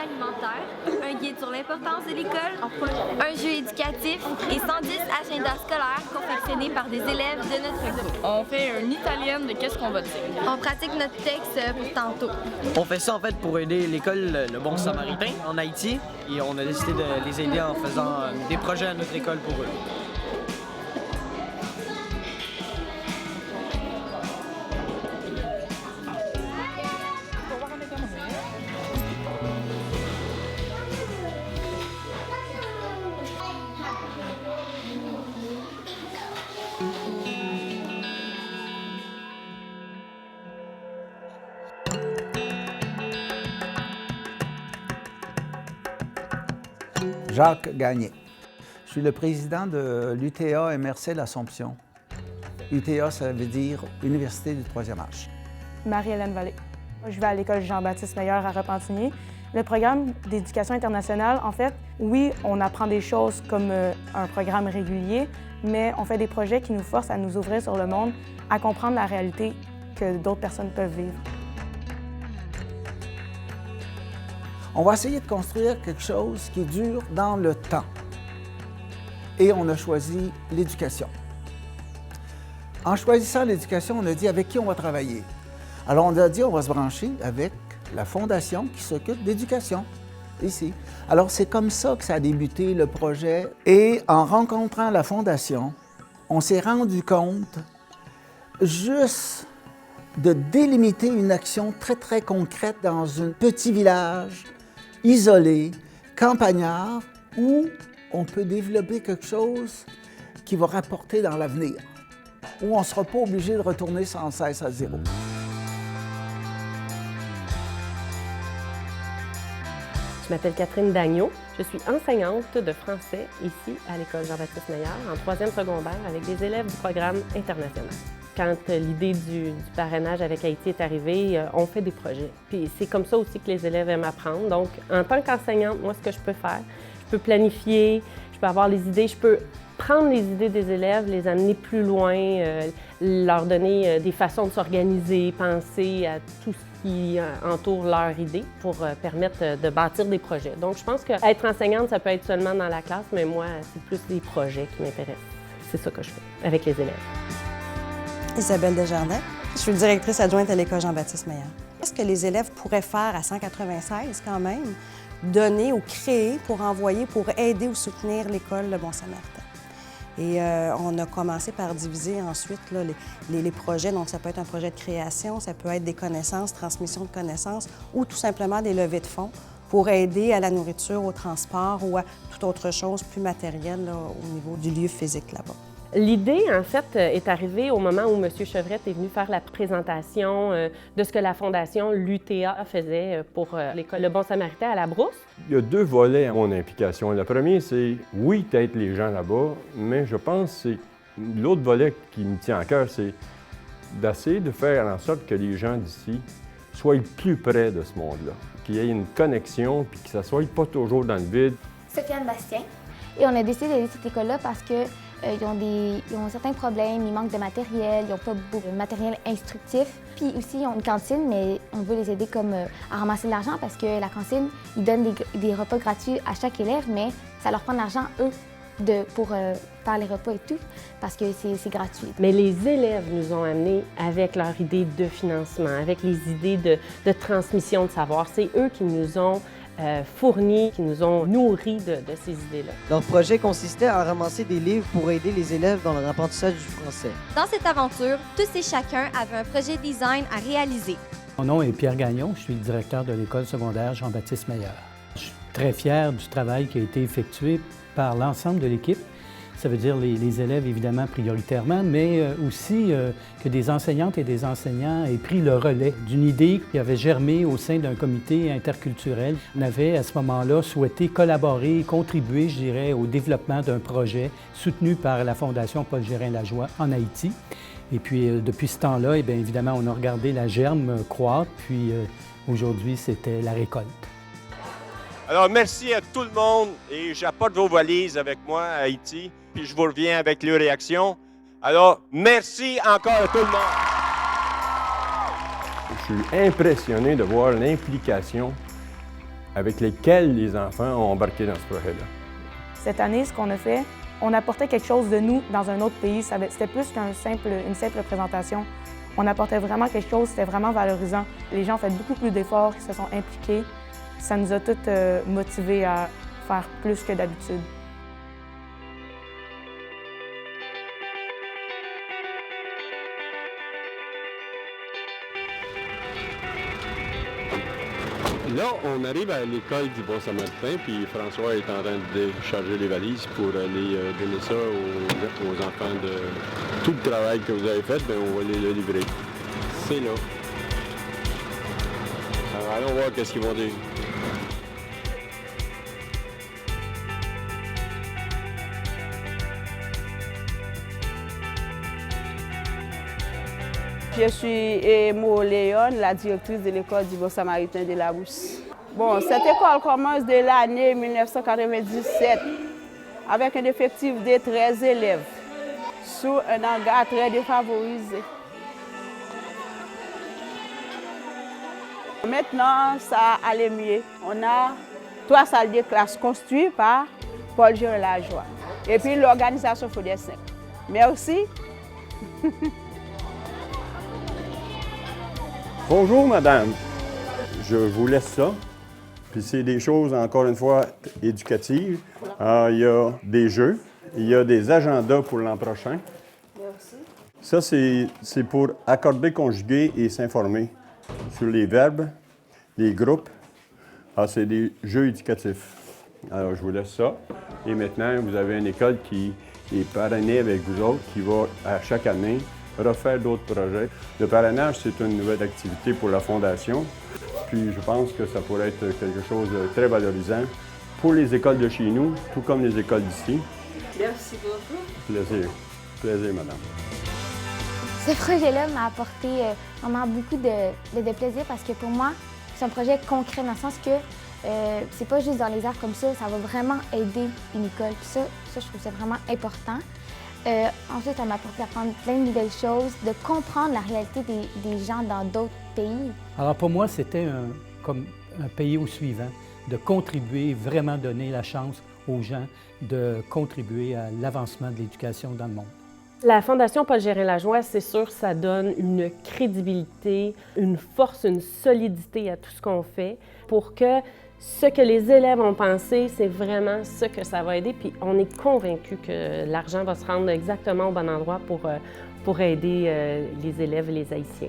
alimentaire, un guide sur l'importance de l'école, un jeu éducatif et 110 agendas scolaires confectionnés par des élèves de notre groupe. On fait une italienne de qu'est-ce qu'on va dire. On pratique notre texte pour tantôt. On fait ça en fait pour aider l'école Le Bon Samaritain en Haïti et on a décidé de les aider en faisant des projets à notre école pour eux. Jacques Gagné. Je suis le président de l'UTA MRC L'Assomption. UTA, ça veut dire Université du Troisième Âge. Marie-Hélène Vallée. Je vais à l'école Jean-Baptiste Meilleur à Repentigny. Le programme d'éducation internationale, en fait, oui, on apprend des choses comme un programme régulier, mais on fait des projets qui nous forcent à nous ouvrir sur le monde, à comprendre la réalité que d'autres personnes peuvent vivre. On va essayer de construire quelque chose qui dure dans le temps. Et on a choisi l'éducation. En choisissant l'éducation, on a dit avec qui on va travailler. Alors on a dit on va se brancher avec la fondation qui s'occupe d'éducation, ici. Alors c'est comme ça que ça a débuté le projet. Et en rencontrant la fondation, on s'est rendu compte juste de délimiter une action très, très concrète dans un petit village, isolé, campagnard, où on peut développer quelque chose qui va rapporter dans l'avenir, où on ne sera pas obligé de retourner sans cesse à zéro. Je m'appelle Catherine Dagneau. Je suis enseignante de français ici à l'école Jean-Baptiste Meilleur en 3e secondaire avec des élèves du programme international. Quand l'idée du parrainage avec Haïti est arrivée, on fait des projets. Puis c'est comme ça aussi que les élèves aiment apprendre. Donc, en tant qu'enseignante, moi, ce que je peux faire, je peux planifier, je peux avoir les idées, je peux prendre les idées des élèves, les amener plus loin, leur donner des façons de s'organiser, penser à tout ce qui entoure leur idée pour permettre de bâtir des projets. Donc, je pense qu'être enseignante, ça peut être seulement dans la classe, mais moi, c'est plus les projets qui m'intéressent. C'est ça que je fais avec les élèves. Isabelle Desjardins. Je suis directrice adjointe à l'école Jean-Baptiste Meilleur. Qu'est-ce que les élèves pourraient faire à 196 quand même, donner ou créer pour envoyer, pour aider ou soutenir l'école Le Bon Samaritain? Et on a commencé par diviser ensuite là, les projets. Donc, ça peut être un projet de création, ça peut être des connaissances, transmission de connaissances ou tout simplement des levées de fonds pour aider à la nourriture, au transport ou à toute autre chose plus matérielle là, au niveau du lieu physique là-bas. L'idée, en fait, est arrivée au moment où M. Chevrette est venu faire la présentation de ce que la Fondation l'UTA faisait pour l'école Le Bon Samaritain à la Brousse. Il y a deux volets à mon implication. Le premier, c'est, oui, d'être les gens là-bas, mais je pense que l'autre volet qui me tient à cœur, c'est d'essayer de faire en sorte que les gens d'ici soient plus près de ce monde-là, qu'il y ait une connexion, puis que ça ne soit pas toujours dans le vide. Sofiane Bastien. Et on a décidé d'aller à cette école-là parce que ils ont certains problèmes, il manque de matériel, ils n'ont pas beaucoup de matériel instructif. Puis aussi, ils ont une cantine, mais on veut les aider comme à ramasser de l'argent parce que la cantine, ils donnent des repas gratuits à chaque élève, mais ça leur prend de l'argent, eux, pour faire les repas et tout, parce que c'est gratuit. Mais les élèves nous ont amenés avec leur idée de financement, avec les idées de transmission de savoir. C'est eux qui nous ont fournis, qui nous ont nourris de ces idées-là. Notre projet consistait à ramasser des livres pour aider les élèves dans leur apprentissage du français. Dans cette aventure, tous et chacun avaient un projet design à réaliser. Mon nom est Pierre Gagnon, je suis le directeur de l'école secondaire Jean-Baptiste Meilleur. Je suis très fier du travail qui a été effectué par l'ensemble de l'équipe. Ça veut dire les élèves, évidemment, prioritairement, mais aussi que des enseignantes et des enseignants aient pris le relais d'une idée qui avait germé au sein d'un comité interculturel. On avait, à ce moment-là, souhaité collaborer, contribuer, je dirais, au développement d'un projet soutenu par la Fondation Paul Gérin-Lajoie en Haïti. Et puis, depuis ce temps-là, eh bien, évidemment, on a regardé la germe croître, puis aujourd'hui, c'était la récolte. Alors, merci à tout le monde et j'apporte vos valises avec moi à Haïti, puis je vous reviens avec les réactions. Alors, merci encore à tout le monde. Je suis impressionné de voir l'implication avec lesquels les enfants ont embarqué dans ce projet-là. Cette année, ce qu'on a fait, on apportait quelque chose de nous dans un autre pays. C'était plus qu'une simple présentation. On apportait vraiment quelque chose, c'était vraiment valorisant. Les gens ont fait beaucoup plus d'efforts, ils se sont impliqués. Ça nous a tous motivés à faire plus que d'habitude. Là, on arrive à l'école du Bon-Samaritain, puis François est en train de décharger les valises pour aller donner ça aux enfants de tout le travail que vous avez fait, bien, on va les le livrer. C'est là. Alors, allons voir qu'est-ce qu'ils vont dire. Je suis Emo Léon, la directrice de l'école du Bon-Samaritain de la Rousse. Bon, cette école commence de l'année 1997 avec un effectif de 13 élèves sous un hangar très défavorisé. Maintenant, ça allait mieux. On a 3 salles de classe construites par Paul Gérin-Lajoie et puis l'organisation FODES5. Merci. Bonjour, madame. Je vous laisse ça. Puis c'est des choses, encore une fois, éducatives. Il y a des jeux, il y a des agendas pour l'an prochain. Merci. Ça, c'est pour accorder, conjuguer et s'informer sur les verbes, les groupes. C'est des jeux éducatifs. Alors, je vous laisse ça. Et maintenant, vous avez une école qui est parrainée avec vous autres, qui va, à chaque année, refaire d'autres projets. Le parrainage, c'est une nouvelle activité pour la Fondation. Puis je pense que ça pourrait être quelque chose de très valorisant pour les écoles de chez nous, tout comme les écoles d'ici. Merci beaucoup. Plaisir. Plaisir, madame. Ce projet-là m'a apporté vraiment beaucoup de plaisir parce que pour moi, c'est un projet concret dans le sens que c'est pas juste dans les arts comme ça va vraiment aider une école. Puis ça, je trouve ça vraiment important. Ensuite, ça m'a apporté à apprendre plein de nouvelles choses, de comprendre la réalité des gens dans d'autres pays. Alors pour moi, c'était comme un pays au suivant, de contribuer, vraiment donner la chance aux gens de contribuer à l'avancement de l'éducation dans le monde. La Fondation Paul Gérin-Lajoie, c'est sûr, ça donne une crédibilité, une force, une solidité à tout ce qu'on fait pour que ce que les élèves ont pensé, c'est vraiment ce que ça va aider. Puis on est convaincus que l'argent va se rendre exactement au bon endroit pour aider les élèves et les Haïtiens.